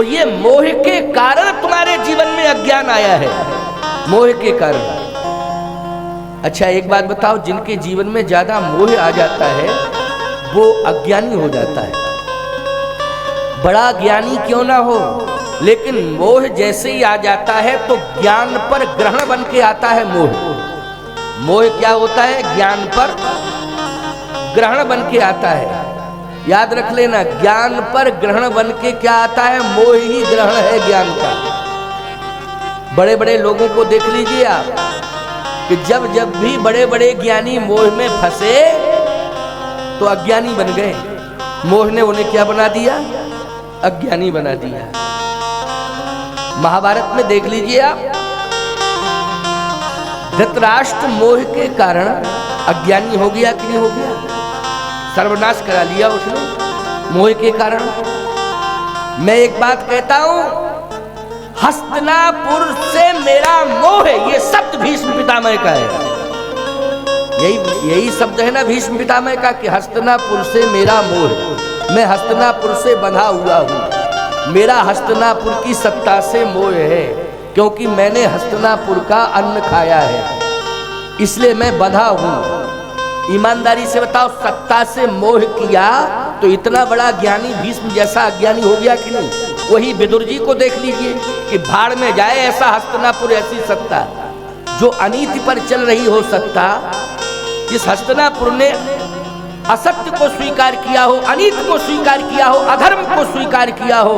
और ये मोह के कारण तुम्हारे जीवन में अज्ञान आया है, मोह के कारण। अच्छा एक बात बताओ, जिनके जीवन में ज्यादा मोह आ जाता है वो अज्ञानी हो जाता है। बड़ा ज्ञानी क्यों ना हो, लेकिन मोह जैसे ही आ जाता है तो ज्ञान पर ग्रहण बन के आता है मोह। मोह क्या होता है? ज्ञान पर ग्रहण बन के आता है। याद रख लेना, ज्ञान पर ग्रहण बन के क्या आता है? मोह ही ग्रहण है ज्ञान का। बड़े बड़े लोगों को देख लीजिए आप कि जब जब भी बड़े बड़े ज्ञानी मोह में फंसे तो अज्ञानी बन गए। मोह ने उन्हें क्या बना दिया? अज्ञानी बना दिया। महाभारत में देख लीजिए आप, धृतराष्ट्र मोह के कारण अज्ञानी हो गया कि नहीं हो गया? सर्वनाश करा लिया उसने मोह के कारण। मैं एक बात कहता हूं, हस्तिनापुर से मेरा मोह है, ये शब्द भीष्म पितामह का है। यही शब्द है ना भीष्म पितामह का कि हस्तिनापुर से मेरा मोह है। मैं हस्तिनापुर से बंधा हुआ हूं, मेरा हस्तिनापुर की सत्ता से मोह है, क्योंकि मैंने हस्तिनापुर का अन्न खाया है, इसलिए मैं बंधा हूं। ईमानदारी से बताओ, सत्ता से मोह किया तो इतना बड़ा ज्ञानी भीष्म जैसा अज्ञानी हो गया कि नहीं? वही विदुर जी को देख लीजिए कि भाड़ में जाए ऐसा हस्तिनापुर, ऐसी सत्ता जो अनीति पर चल रही हो सत्ता। जिस हस्तिनापुर ने असत्य को स्वीकार किया हो, अनीति को स्वीकार किया हो, अधर्म को स्वीकार किया हो,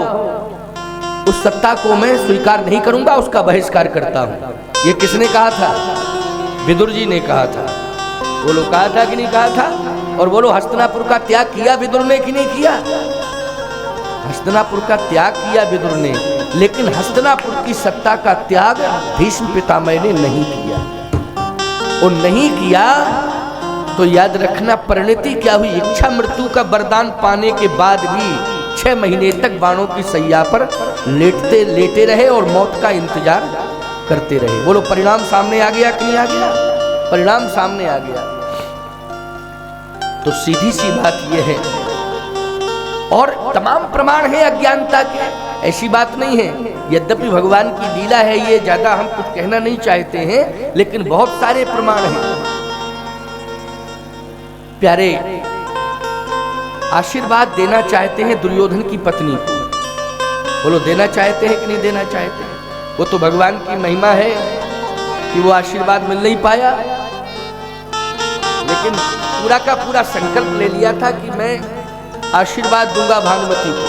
उस सत्ता को मैं स्वीकार नहीं करूंगा, उसका बहिष्कार करता हूं। ये किसने कहा था? विदुर जी ने कहा था। बोलो कहा था कि नहीं कहा था? और बोलो हस्तिनापुर का त्याग किया विदुर ने कि नहीं किया? हस्तिनापुर का त्याग किया विदुर ने, लेकिन हस्तिनापुर की सत्ता का त्याग भीष्म पितामह ने नहीं किया। और नहीं किया तो याद रखना परिणति क्या हुई? इच्छा मृत्यु का वरदान पाने के बाद भी 6 महीने तक बाणों की सैया पर लेटे रहे और मौत का इंतजार करते रहे। बोलो परिणाम सामने आ गया कि नहीं आ गया? परिणाम सामने आ गया। तो सीधी सी बात यह है, और तमाम प्रमाण है अज्ञानता के, ऐसी बात नहीं है। यद्यपि भगवान की लीला है, ये ज्यादा हम कुछ कहना नहीं चाहते हैं, लेकिन बहुत सारे प्रमाण हैं। प्यारे, आशीर्वाद देना चाहते हैं दुर्योधन की पत्नी को। बोलो देना चाहते हैं कि नहीं देना चाहते हैं? वो तो भगवान की महिमा है कि वो आशीर्वाद मिल नहीं पाया, लेकिन पूरा का पूरा संकल्प ले लिया था कि मैं आशीर्वाद दूंगा भानुमति को,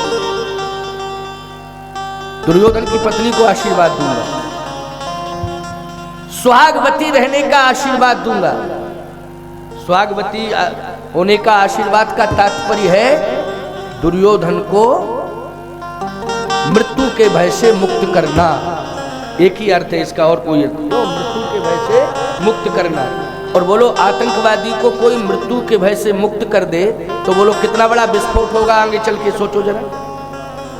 दुर्योधन की पत्नी को आशीर्वाद दूंगा, सुहागवती रहने का आशीर्वाद दूंगा। सुहागवती होने का आशीर्वाद का तात्पर्य है दुर्योधन को मृत्यु के भय से मुक्त करना। एक ही अर्थ है इसका, और कोई अर्थ नहीं। तो मृत्यु के भय से मुक्त करना। और बोलो आतंकवादी को कोई मृत्यु के भय से मुक्त कर दे तो बोलो कितना बड़ा विस्फोट होगा आगे चल के, सोचो जरा।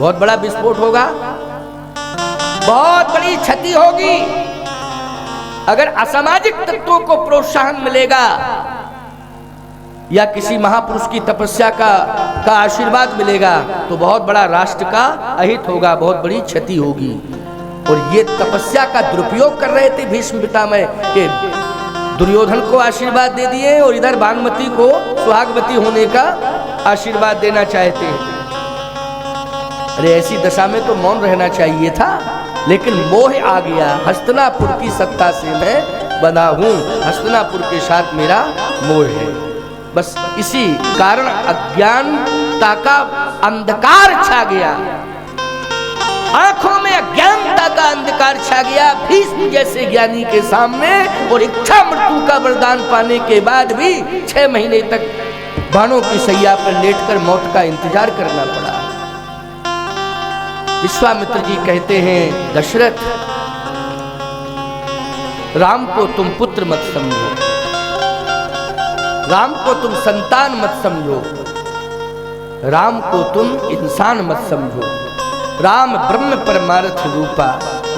बहुत बड़ा विस्फोट होगा, बहुत बड़ी क्षति होगी। अगर असामाजिक तत्वों को प्रोत्साहन मिलेगा या किसी महापुरुष की तपस्या का आशीर्वाद मिलेगा तो बहुत बड़ा राष्ट्र का अहित होगा, बहुत बड़ी क्षति होगी। और ये तपस्या का दुरुपयोग कर रहे थे भीष्म पितामह के, दुर्योधन को आशीर्वाद दे दिए और इधर भानुमति को सुहागवती होने का आशीर्वाद देना चाहते हैं। अरे ऐसी दशा में तो मौन रहना चाहिए था, लेकिन मोह आ गया। हस्तिनापुर की सत्ता से मैं बंधा हूं, हस्तिनापुर के साथ मेरा मोह है। बस इसी कारण अज्ञानता का अंधकार छा गया, आंखों में अज्ञानता का अंधकार छा गया भीष्म जैसे ज्ञानी के सामने। और इच्छा मृत्यु का वरदान पाने के बाद भी 6 महीने तक बाणों की सैया पर लेटकर मौत का इंतजार करना पड़ा। विश्वामित्र जी कहते हैं, दशरथ राम को तुम पुत्र मत समझो, राम को तुम संतान मत समझो, राम को तुम इंसान मत समझो। राम ब्रह्म परमार्थ रूपा,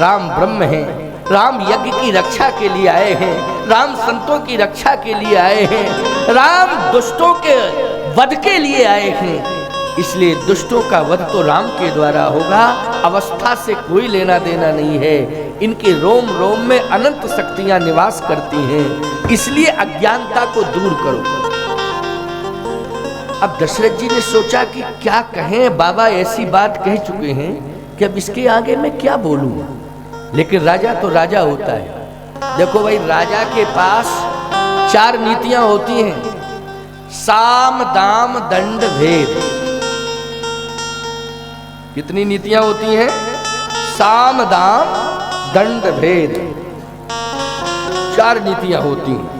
राम ब्रह्म है, राम यज्ञ की रक्षा के लिए आए हैं, राम संतों की रक्षा के लिए आए हैं, राम दुष्टों के वध के लिए आए हैं। इसलिए दुष्टों का वध तो राम के द्वारा होगा। अवस्था से कोई लेना देना नहीं है। इनके रोम रोम में अनंत शक्तियां निवास करती हैं, इसलिए अज्ञानता को दूर करो। अब दशरथ जी ने सोचा कि क्या कहें, बाबा ऐसी बात कह चुके हैं कि अब इसके आगे मैं क्या बोलूं। लेकिन राजा तो राजा होता है। देखो भाई, राजा के पास 4 नीतियां होती हैं, साम दाम दंड भेद। कितनी नीतियां होती हैं? साम दाम दंड भेद, 4 नीतियां होती हैं।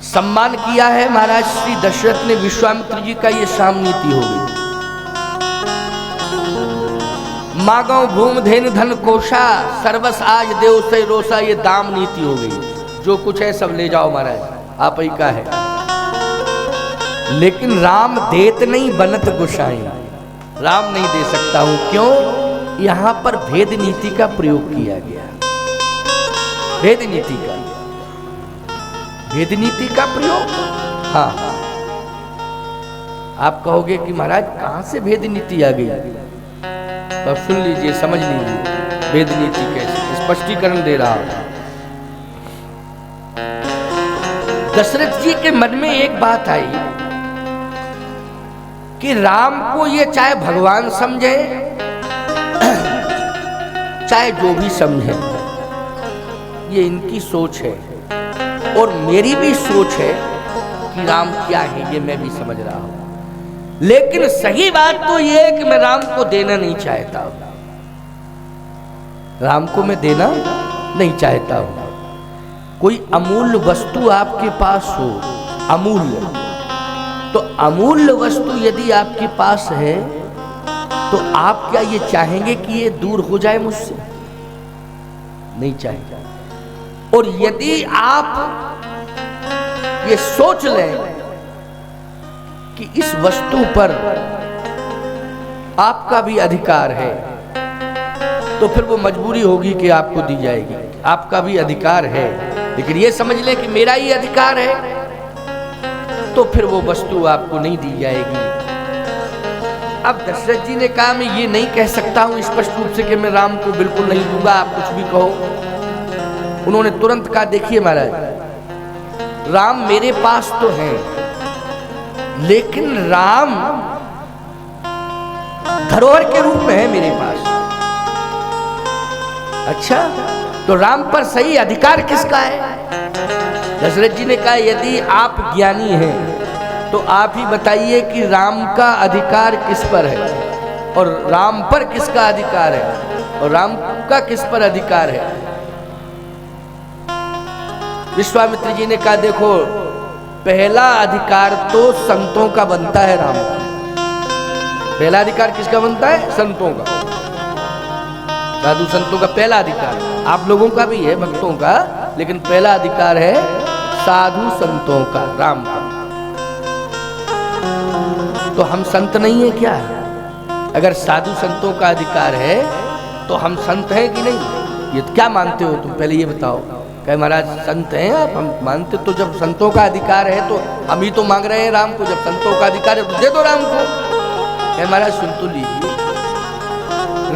सम्मान किया है महाराज श्री दशरथ ने विश्वामित्र जी का, ये साम नीति हो गई। मागो भूम धेन धन कोशा, सर्वस आज देव से रोसा, ये दाम नीति हो गई। जो कुछ है सब ले जाओ महाराज, आप ही का है। लेकिन राम देत नहीं बनत गोसाई, राम नहीं दे सकता हूं। क्यों? यहां पर भेद नीति का प्रयोग किया गया। भेद नीति का, भेद नीति का प्रयोग। हाँ, आप कहोगे कि महाराज कहां से भेद नीति आ गई, तो सुन लीजिए, समझ लीजिए भेद नीति कैसे, स्पष्टीकरण दे रहा हूं। दशरथ जी के मन में एक बात आई कि राम को ये चाहे भगवान समझे चाहे जो भी समझे, ये इनकी सोच है और मेरी भी सोच है कि राम क्या है, ये मैं भी समझ रहा हूं। लेकिन सही बात तो ये है कि मैं राम को देना नहीं चाहता हूं। राम को मैं देना नहीं चाहता हूं। कोई अमूल्य वस्तु आपके पास हो, अमूल्य, तो अमूल्य वस्तु यदि आपके पास है तो आप क्या ये चाहेंगे कि ये दूर हो जाए मुझसे? नहीं चाहेंगे। और यदि आप ये सोच लें कि इस वस्तु पर आपका भी अधिकार है, तो फिर वो मजबूरी होगी कि आपको दी जाएगी। आपका भी अधिकार है, लेकिन ये समझ लें कि मेरा ही अधिकार है, तो फिर वो वस्तु आपको नहीं दी जाएगी। अब दशरथ जी ने कहा मैं ये नहीं कह सकता हूं स्पष्ट रूप से कि मैं राम को बिल्कुल नहीं दूंगा, आप कुछ भी कहो। उन्होंने तुरंत कहा देखिए महाराज, राम मेरे पास तो है, लेकिन राम धरोहर के रूप में है मेरे पास। अच्छा, तो राम पर सही अधिकार किसका है? दशरथ जी ने कहा यदि आप ज्ञानी हैं तो आप ही बताइए कि राम का अधिकार किस पर है और राम पर किसका अधिकार है और राम का किस पर अधिकार है। विश्वामित्र जी ने कहा देखो, पहला अधिकार तो संतों का बनता है राम का। पहला अधिकार किसका बनता है? संतों का, साधु संतों का पहला अधिकार। आप लोगों का भी है, भक्तों का, लेकिन पहला अधिकार है साधु संतों का, राम का। तो हम संत नहीं है क्या? अगर साधु संतों का अधिकार है तो हम संत हैं कि नहीं? ये क्या मानते हो तुम, पहले ये बताओ। कहे महाराज संत हैं आप, हम मानते। तो जब संतों का अधिकार है तो हम ही तो मांग रहे हैं राम को। जब संतों का अधिकार है तो दे दो राम को। कहे महाराज सुन तो लीजिए,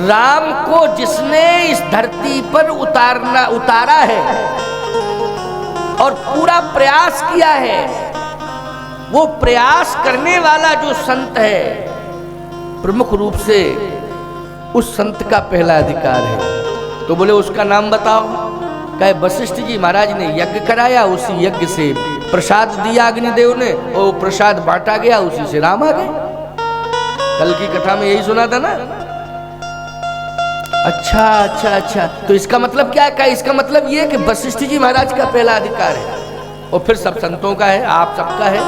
राम को जिसने इस धरती पर उतारा है और पूरा प्रयास किया है, वो प्रयास करने वाला जो संत है, प्रमुख रूप से उस संत का पहला अधिकार है। तो बोले उसका नाम बताओ। कहे वशिष्ठ जी महाराज ने यज्ञ कराया, उसी यज्ञ से प्रसाद दिया अग्निदेव ने, और प्रसाद बांटा गया, उसी से राम आ गए। कल की कथा में यही सुना था ना। अच्छा अच्छा अच्छा, तो इसका मतलब क्या है? इसका मतलब ये कि वशिष्ठ जी महाराज का पहला अधिकार है और फिर सब संतों का है, आप सबका है।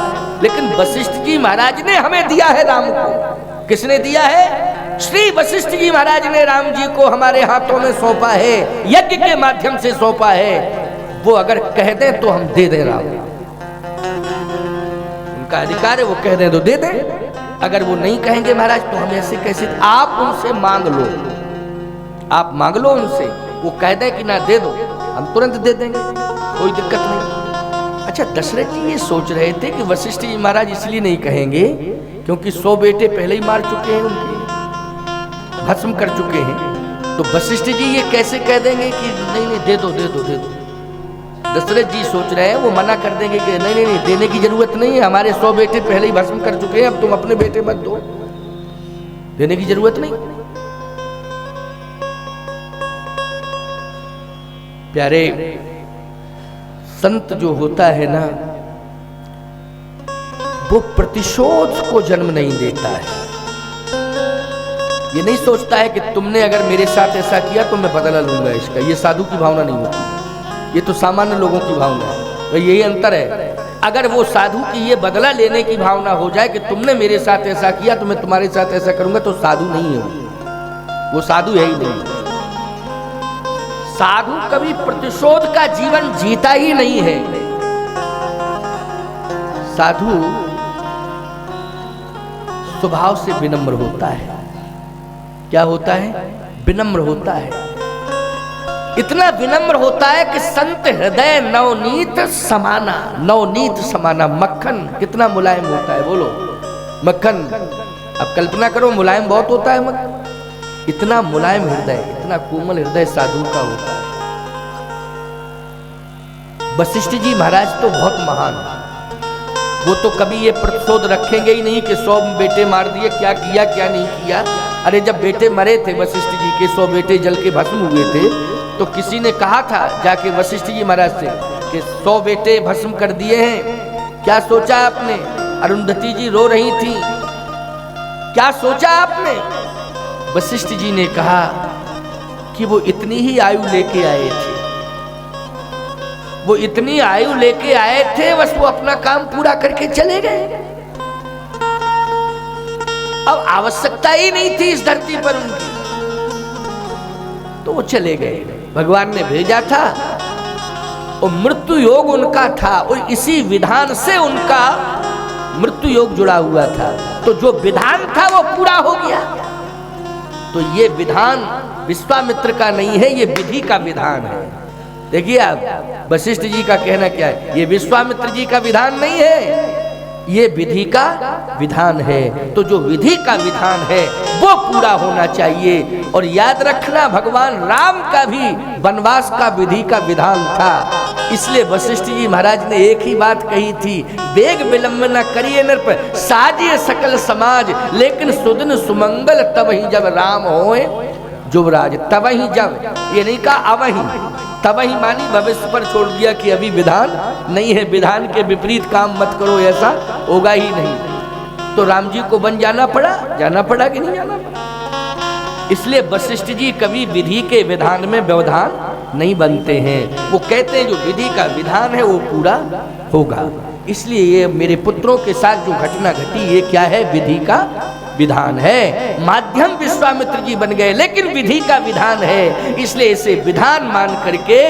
लेकिन वशिष्ठ जी महाराज ने हमें दिया है राम को। किसने दिया है? श्री वशिष्ठ जी महाराज ने राम जी को हमारे हाथों में सौंपा है, यज्ञ के माध्यम से सौंपा है। वो अगर कह दें तो हम दे दें राम, उनका अधिकार है, वो कह दें तो दे दें। अगर वो नहीं कहेंगे महाराज तो हम ऐसे कैसे? आप उनसे मांग लो, आप मांग लो उनसे, वो कह दे कि ना दे दो, हम तुरंत दे देंगे, कोई दिक्कत नहीं। अच्छा, दशरथ जी ये सोच रहे थे कि वशिष्ठ जी महाराज इसलिए नहीं कहेंगे क्योंकि 100 बेटे पहले ही मार चुके हैं, उनके भस्म कर चुके हैं। तो वशिष्ठ जी ये कैसे कह देंगे कि नहीं नहीं दे दो दे दो दे दो। दशरथ जी सोच रहे हैं वो मना कर देंगे कि नहीं नहीं नहीं देने की जरूरत नहीं है, हमारे 100 बेटे पहले ही भस्म कर चुके हैं, अब तुम अपने बेटे मत दो, देने की जरूरत नहीं। प्यारे, संत जो होता है ना वो प्रतिशोध को जन्म नहीं देता है। ये नहीं सोचता है कि तुमने अगर मेरे साथ ऐसा किया तो मैं बदला लूंगा इसका, ये साधु की भावना नहीं होती, ये तो सामान्य लोगों की भावना है। तो यही अंतर है। अगर वो साधु की ये बदला लेने की भावना हो जाए कि तुमने मेरे साथ ऐसा किया तो मैं तुम्हारे साथ ऐसा करूंगा, तो साधु नहीं है वो साधु है ही नहीं। साधु कभी प्रतिशोध का जीवन जीता ही नहीं है। साधु स्वभाव से विनम्र होता है। क्या होता है? विनम्र होता है। इतना विनम्र होता है कि संत हृदय नवनीत समाना, नवनीत समाना। मक्खन कितना मुलायम होता है, बोलो। मक्खन अब कल्पना करो, मुलायम बहुत होता है मक्खन। इतना मुलायम हृदय, इतना कोमल हृदय साधु का होता है। वशिष्ठ जी महाराज तो बहुत महान है। वो तो कभी ये प्रतिशोध रखेंगे ही नहीं कि 100 बेटे मार दिए, क्या किया क्या नहीं किया। अरे जब बेटे मरे थे वशिष्ठ जी के, 100 बेटे जल के भस्म हुए थे, तो किसी ने कहा था जाके वशिष्ठ जी महाराज से कि 100 बेटे भस्म कर दिए हैं, क्या सोचा आपने? अरुंधति जी रो रही थी, क्या सोचा आपने? वशिष्ठ जी ने कहा कि वो इतनी ही आयु लेके आए थे, वो इतनी आयु लेके आए थे, बस वो अपना काम पूरा करके चले गए। अब आवश्यकता ही नहीं थी इस धरती पर उनकी, तो वो चले गए। भगवान ने भेजा था और मृत्यु योग उनका था, और इसी विधान से उनका मृत्यु योग जुड़ा हुआ था। तो जो विधान था वो पूरा हो गया। तो ये विधान विश्वामित्र का नहीं है, ये विधि का विधान है। देखिए आप, वशिष्ठ जी का कहना क्या है, ये विश्वामित्र जी का विधान नहीं है, ये विधि का विधान है। तो जो विधि का विधान है वो पूरा होना चाहिए। और याद रखना, भगवान राम का भी वनवास का विधि का विधान था। इसलिए वशिष्ठ जी महाराज ने एक ही बात कही थी, वेग विलंब न करिए नृप, साजिए सकल समाज, लेकिन सुदिन सुमंगल तब ही जब राम होए युवराज। तब ही जब, ये नहीं कहा अब ही, तब ही मानी भविष्य पर छोड़ दिया कि अभी विधान नहीं है, विधान के विपरीत काम मत करो, ऐसा होगा ही नहीं। तो राम जी को वन जाना पड़ा कि नहीं जाना पड़ा। इसलिए वशिष्ठ जी कभी विधि के विधान में व्यवधान नहीं बनते हैं। वो कहते हैं जो विधि का विधान है वो पूरा होगा। इसलिए ये मेरे पुत्रों के साथ जो घटना घटी, ये क्या है? विधि का विधान है। माध्यम विश्वामित्र जी बन गए, लेकिन विधि का विधान है, इसलिए इसे विधान मान करके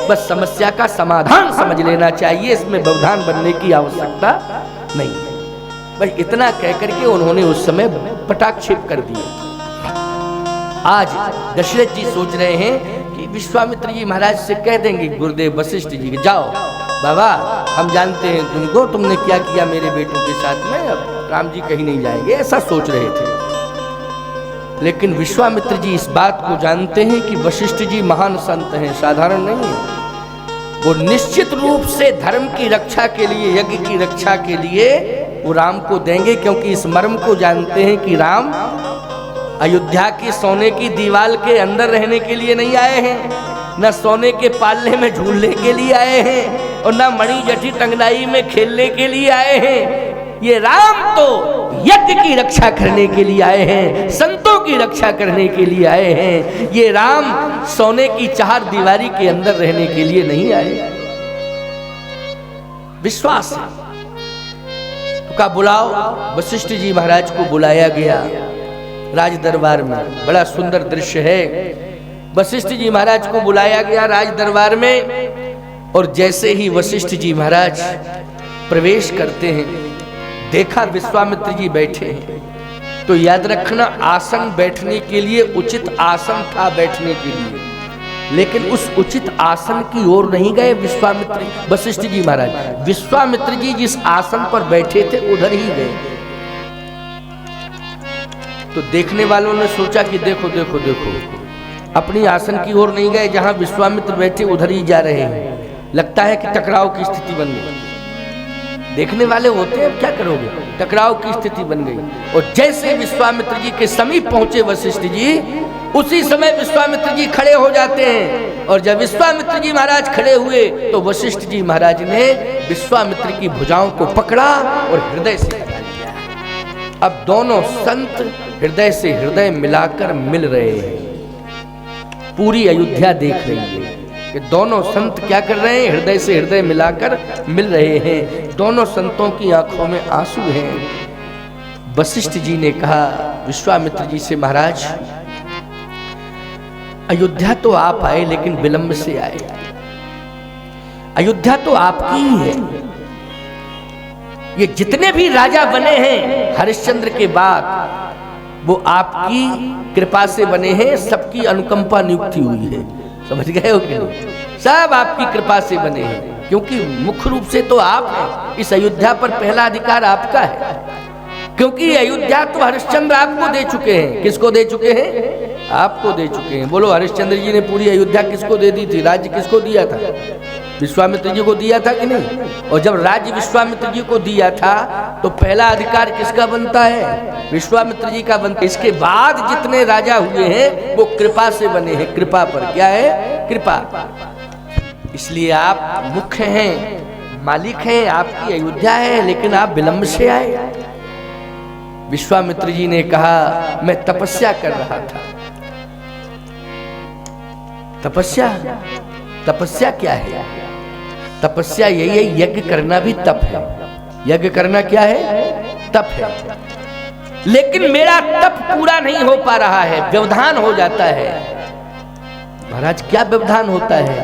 बस समस्या का समाधान समझ लेना चाहिए। इसमें व्यवधान बनने की आवश्यकता नहीं है। बस इतना कह करके उन्होंने उस समय पटाक्षेप कर दिया। आज दशरथ जी सोच रहे हैं कि विश्वामित्र जी महाराज से कह देंगे, गुरुदेव वशिष्ठ जी, जाओ बाबा, हम जानते हैं तुमको, तुमने क्या किया मेरे बेटों के साथ में, अब राम जी कहीं नहीं जाएंगे, ऐसा सोच रहे थे। लेकिन विश्वामित्र जी इस बात को जानते हैं कि वशिष्ठ जी महान संत हैं, साधारण नहीं है। वो निश्चित रूप से धर्म की रक्षा के लिए, यज्ञ की रक्षा के लिए वो राम को देंगे, क्योंकि इस मर्म को जानते हैं कि राम अयोध्या की सोने की दीवार के अंदर रहने के लिए नहीं आए हैं, न सोने के पालने में झूलने के लिए आए हैं, और न मणि जटी टंगनाई में खेलने के लिए आए हैं। ये राम तो यज्ञ की रक्षा करने के लिए आए हैं, संतों की रक्षा करने के लिए आए हैं। ये राम सोने की चार दीवारी के अंदर रहने के लिए नहीं आए। विश्वास का बुलाओ। वशिष्ठ जी महाराज को बुलाया गया राज दरबार में। बड़ा सुंदर दृश्य है। वशिष्ठ जी महाराज को बुलाया गया राज दरबार में, और जैसे ही वशिष्ठ जी महाराज प्रवेश करते हैं, देखा विश्वामित्र जी बैठे हैं। तो याद रखना, आसन बैठने के लिए उचित आसन था बैठने के लिए। लेकिन उस उचित आसन की ओर नहीं गए विश्वामित्र वशिष्ठ जी महाराज। विश्वामित्र जी जिस आसन पर बैठे थे उधर ही गए। तो देखने वालों ने सोचा कि देखो देखो देखो, अपनी आसन की ओर नहीं गए, जहां विश्वामित्र बैठे उधर ही जा रहे हैं। लगता है कि टकराव की स्थिति बन गई। देखने वाले होते हैं, क्या करोगे, टकराव की स्थिति बन गई। और जैसे विश्वामित्र जी के समीप पहुंचे वशिष्ठ जी, उसी समय विश्वामित्र जी खड़े हो जाते हैं। और जब विश्वामित्र जी महाराज खड़े हुए तो वशिष्ठ जी महाराज ने विश्वामित्र की भुजाओं को पकड़ा और हृदय से लगा लिया। अब दोनों संत हृदय से हृदय मिलाकर मिल रहे हैं। पूरी अयोध्या देख रही है कि दोनों संत क्या कर रहे हैं, हृदय से हृदय मिलाकर मिल रहे हैं। दोनों संतों की आंखों में आंसू हैं। वशिष्ठ जी ने कहा विश्वामित्र जी से, महाराज अयोध्या तो आप आए लेकिन विलंब से आए। अयोध्या तो आपकी ही है। ये जितने भी राजा बने हैं हरिश्चंद्र के बाद, वो आपकी कृपा से बने हैं। सबकी अनुकंपा नियुक्ति हुई है, समझ गए हो कि नहीं? सब आपकी कृपा से बने हैं, क्योंकि मुख्य रूप से तो आप हैं। इस अयोध्या पर पहला अधिकार आपका है, क्योंकि अयोध्या तो हरिश्चंद्र आपको दे चुके हैं। किसको दे चुके हैं? आपको दे चुके हैं। बोलो, हरिश्चंद्र जी ने पूरी अयोध्या किसको दे दी थी? राज्य किसको दिया था? विश्वामित्र जी को दिया था कि नहीं? और जब राज्य विश्वामित्र जी को दिया था तो पहला अधिकार किसका बनता है? विश्वामित्र जी का बनता है। इसके बाद जितने राजा हुए हैं वो कृपा से बने हैं। कृपा पर क्या है? कृपा। इसलिए आप मुख्य हैं, मालिक हैं, आपकी अयोध्या है, लेकिन आप विलंब से आए। विश्वामित्र जी ने कहा मैं तपस्या कर रहा था। तपस्या? तपस्या क्या है? तपस्या यही है, यज्ञ करना भी तप है। यज्ञ करना क्या है? तप है। लेकिन मेरा तप पूरा नहीं हो पा रहा है, व्यवधान हो जाता है। महाराज क्या व्यवधान होता है?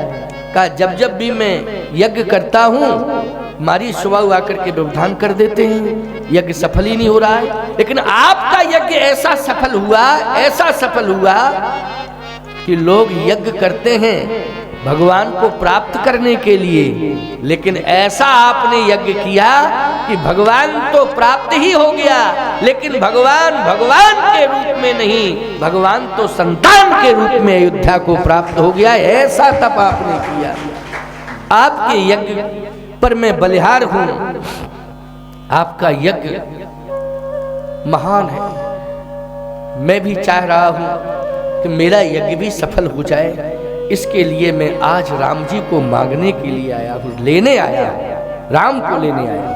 कहा जब जब भी मैं यज्ञ करता हूं, हमारी स्वभाव आकर के व्यवधान कर देते हैं, यज्ञ सफल ही नहीं हो रहा है। लेकिन आपका यज्ञ ऐसा सफल हुआ, ऐसा सफल हुआ कि लोग यज्ञ करते हैं भगवान को प्राप्त करने के लिए, लेकिन ऐसा आपने यज्ञ किया कि भगवान तो प्राप्त ही हो गया, लेकिन भगवान भगवान के रूप में नहीं, भगवान तो संतान के रूप में अयोध्या को प्राप्त हो गया। ऐसा तप आपने किया। आपके यज्ञ पर मैं बलिहार हूं। आपका यज्ञ महान है। मैं भी चाह रहा हूं कि मेरा यज्ञ भी सफल हो जाए। इसके लिए मैं आज राम जी को मांगने के लिए आया हूं, लेने आया, राम को लेने आया।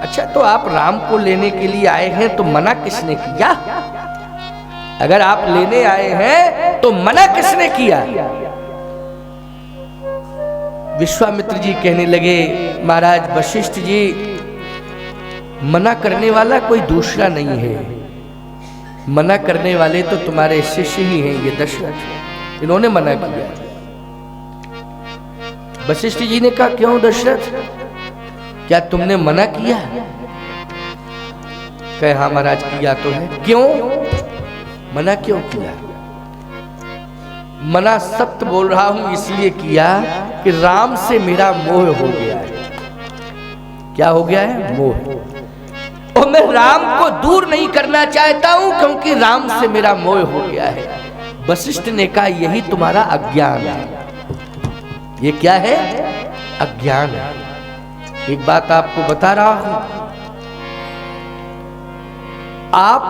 अच्छा, तो आप राम को लेने के लिए आए हैं तो मना किसने किया? अगर आप लेने आए हैं तो मना किसने किया? विश्वामित्र जी कहने लगे महाराज वशिष्ठ जी, मना करने वाला कोई दूसरा नहीं है। मना करने वाले तो तुम्हारे शिष्य ही हैं, ये दशरथ, इन्होंने मना किया। वशिष्ठ जी ने कहा क्यों दशरथ, क्या तुमने मना किया? कहे हाँ महाराज किया तो है। क्यों मना, क्यों किया? मना सत्य बोल रहा हूं इसलिए किया कि राम से मेरा मोह हो गया है। क्या हो गया है? मोह। और मैं राम को दूर नहीं करना चाहता हूं, क्योंकि राम से मेरा मोह हो गया है। वशिष्ठ ने कहा यही तुम्हारा अज्ञान है। ये क्या है? अज्ञान है। एक बात आपको बता रहा हूं, आप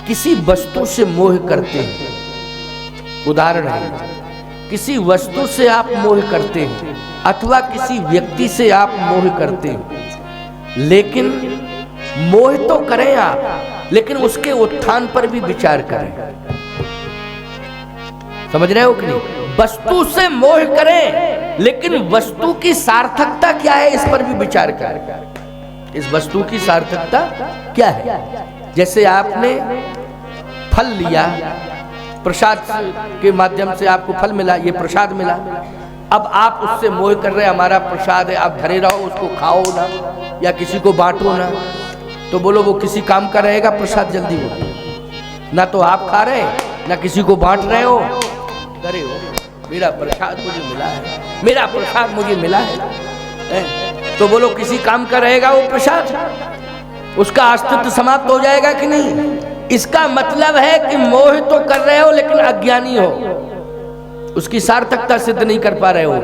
किसी वस्तु से मोह करते हैं। उदाहरण है, किसी वस्तु से आप मोह करते हैं अथवा किसी व्यक्ति से आप मोह करते हैं, लेकिन मोह तो करें आप, लेकिन उसके उत्थान पर भी विचार करें। समझ रहे हो कि नहीं? वस्तु से मोह करें, लेकिन वस्तु की सार्थकता क्या है इस पर भी विचार करें। इस वस्तु की सार्थकता क्या है? जैसे आपने फल लिया, प्रसाद के माध्यम से आपको फल मिला, ये प्रसाद मिला। अब आप उससे मोह कर रहे हैं, हमारा प्रसाद है, आप धरे रहो, उसको खाओ ना या किसी को बांटो ना। तो बोलो वो किसी काम का रहेगा प्रसाद? जल्दी हो ना, तो आप खा रहे हैं ना किसी को बांट रहे हो, करे हो मेरा प्रसाद मुझे मिला है, मेरा प्रसाद मुझे मिला है। तो बोलो किसी काम का रहेगा वो प्रसाद? उसका अस्तित्व समाप्त हो जाएगा कि नहीं? इसका मतलब है कि मोह तो कर रहे हो लेकिन अज्ञानी हो, उसकी सार्थकता सिद्ध नहीं कर पा रहे हो,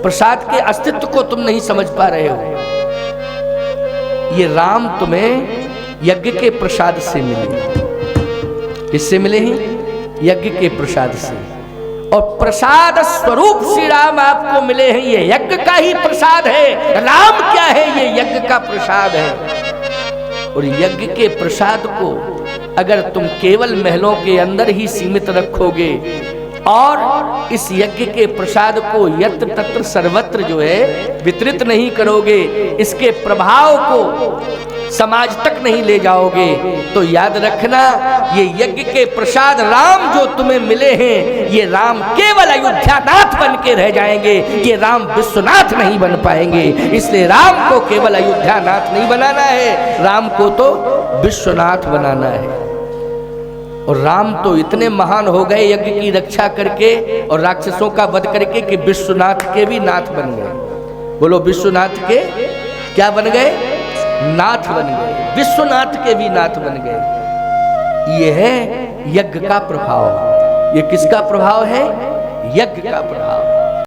प्रसाद के अस्तित्व को तुम नहीं समझ पा रहे हो। ये राम तुम्हें यज्ञ के प्रसाद से मिले। किससे मिले हैं? यज्ञ के प्रसाद से। और प्रसाद स्वरूप श्री राम आपको मिले हैं, ये यज्ञ का ही प्रसाद है। राम क्या है? ये यज्ञ का प्रसाद है। और यज्ञ के प्रसाद को अगर तुम केवल महलों के अंदर ही सीमित रखोगे और इस यज्ञ के प्रसाद को यत्र तत्र सर्वत्र जो है वितरित नहीं करोगे, इसके प्रभाव को समाज तक नहीं ले जाओगे, तो याद रखना ये यज्ञ के प्रसाद राम जो तुम्हें मिले हैं, ये राम केवल अयोध्यानाथ बन के रह जाएंगे, ये राम विश्वनाथ नहीं बन पाएंगे। इसलिए राम को केवल अयोध्यानाथ नहीं बनाना है, राम को तो विश्वनाथ बनाना है। और राम तो इतने महान हो गए यज्ञ की रक्षा करके और राक्षसों का वध करके कि विश्वनाथ के भी नाथ बन गए। बोलो विश्वनाथ के क्या बन गए? नाथ बन गए, विश्वनाथ के भी नाथ बन गए। यह है यज्ञ का प्रभाव। ये किसका प्रभाव है? यज्ञ का प्रभाव।